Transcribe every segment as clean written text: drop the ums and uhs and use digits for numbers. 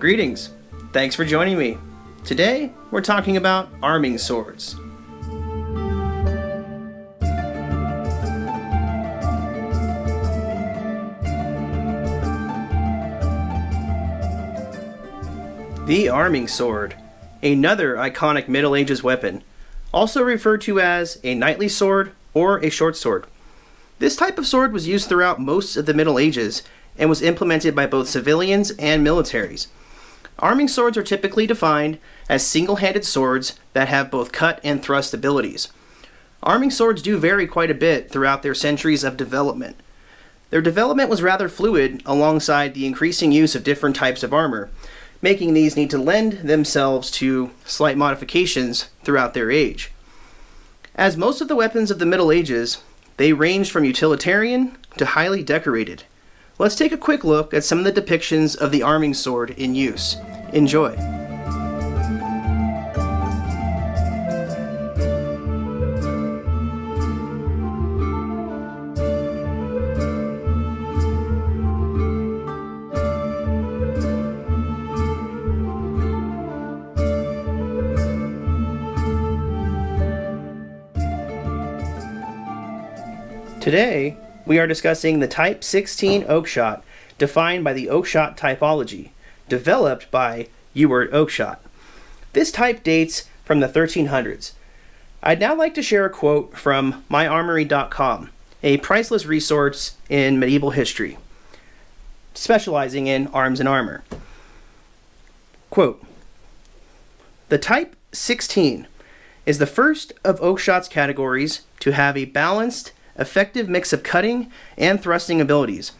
Greetings! Thanks for joining me. Today, we're talking about arming swords. The arming sword, another iconic Middle Ages weapon, also referred to as a knightly sword or a short sword. This type of sword was used throughout most of the Middle Ages and was implemented by both civilians and militaries. Arming swords are typically defined as single-handed swords that have both cut and thrust abilities. Arming swords do vary quite a bit throughout their centuries of development. Their development was rather fluid alongside the increasing use of different types of armor, making these need to lend themselves to slight modifications throughout their age. As most of the weapons of the Middle Ages, they ranged from utilitarian to highly decorated. Let's take a quick look at some of the depictions of the arming sword in use. Enjoy! Today, we are discussing the Type 16 Oakshot, defined by the Oakshot typology, developed by Ewart Oakshot. This type dates from the 1300s. I'd now like to share a quote from myarmory.com, a priceless resource in medieval history, specializing in arms and armor. Quote, "The Type 16 is the first of Oakshot's categories to have a balanced, effective mix of cutting and thrusting abilities.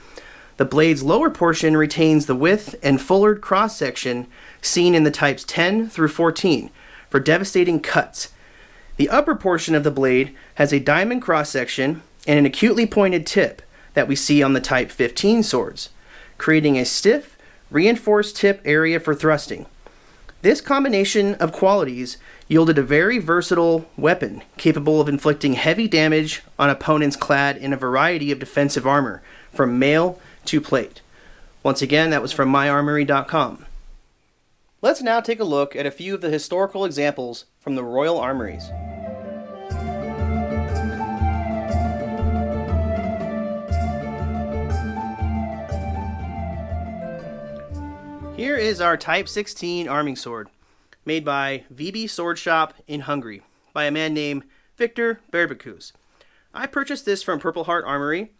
The blade's lower portion retains the width and fuller cross-section seen in the types 10 through 14 for devastating cuts. The upper portion of the blade has a diamond cross-section and an acutely pointed tip that we see on the type 15 swords, creating a stiff, reinforced tip area for thrusting. This combination of qualities yielded a very versatile weapon capable of inflicting heavy damage on opponents clad in a variety of defensive armor, from mail to plate." Once again, that was from myarmory.com. Let's now take a look at a few of the historical examples from the royal armories. Here is our Type 16 arming sword, made by VB Sword Shop in Hungary, by a man named Victor Berbekus. I purchased this from Purple Heart Armory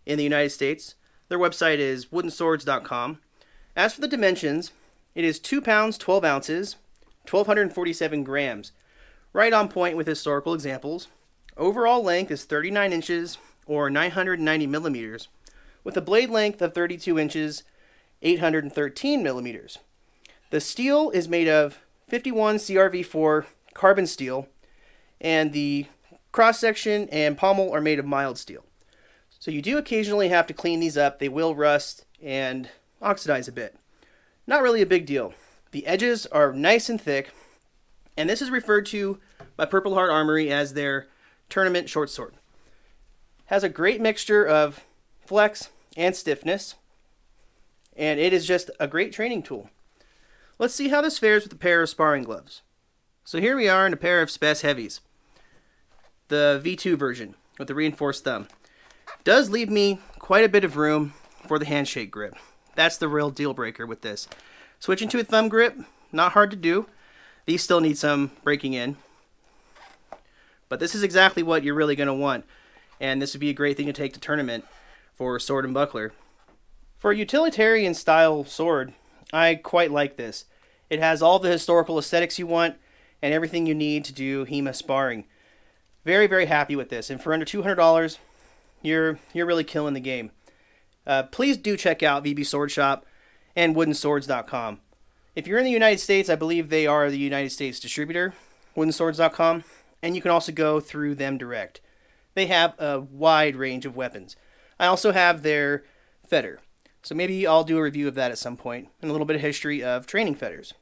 in the United States. Their website is woodenswords.com. As for the dimensions, it is 2 pounds 12 ounces, 1,247 grams, right on point with historical examples. Overall length is 39 inches or 990 millimeters, with a blade length of 32 inches, 813 millimeters. The steel is made of 51 CRV4 carbon steel, and the cross-section and pommel are made of mild steel. So you do occasionally have to clean these up. They will rust and oxidize a bit. Not really a big deal. The edges are nice and thick, and this is referred to by Purple Heart Armory as their tournament short sword. Has a great mixture of flex and stiffness, and it is just a great training tool. Let's see how this fares with a pair of sparring gloves. So here we are in a pair of Spec Heavies, the V2 version with the reinforced thumb. Does leave me quite a bit of room for the handshake grip. That's the real deal breaker with this. Switching to a thumb grip, not hard to do. These still need some breaking in, but this is exactly what you're really going to want, and this would be a great thing to take to tournament for sword and buckler. For a utilitarian style sword, I quite like this. It has all the historical aesthetics you want and everything you need to do HEMA sparring. Very, very happy with this. And for under $200, you're really killing the game. Please do check out VB Sword Shop and woodenswords.com. If you're in the United States, I believe they are the United States distributor, woodenswords.com, and you can also go through them direct. They have a wide range of weapons. I also have their fetter. So maybe I'll do a review of that at some point, and a little bit of history of training fetters.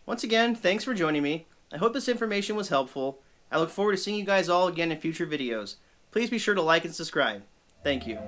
Once again, thanks for joining me. I hope this information was helpful. I look forward to seeing you guys all again in future videos. Please be sure to like and subscribe. Thank you.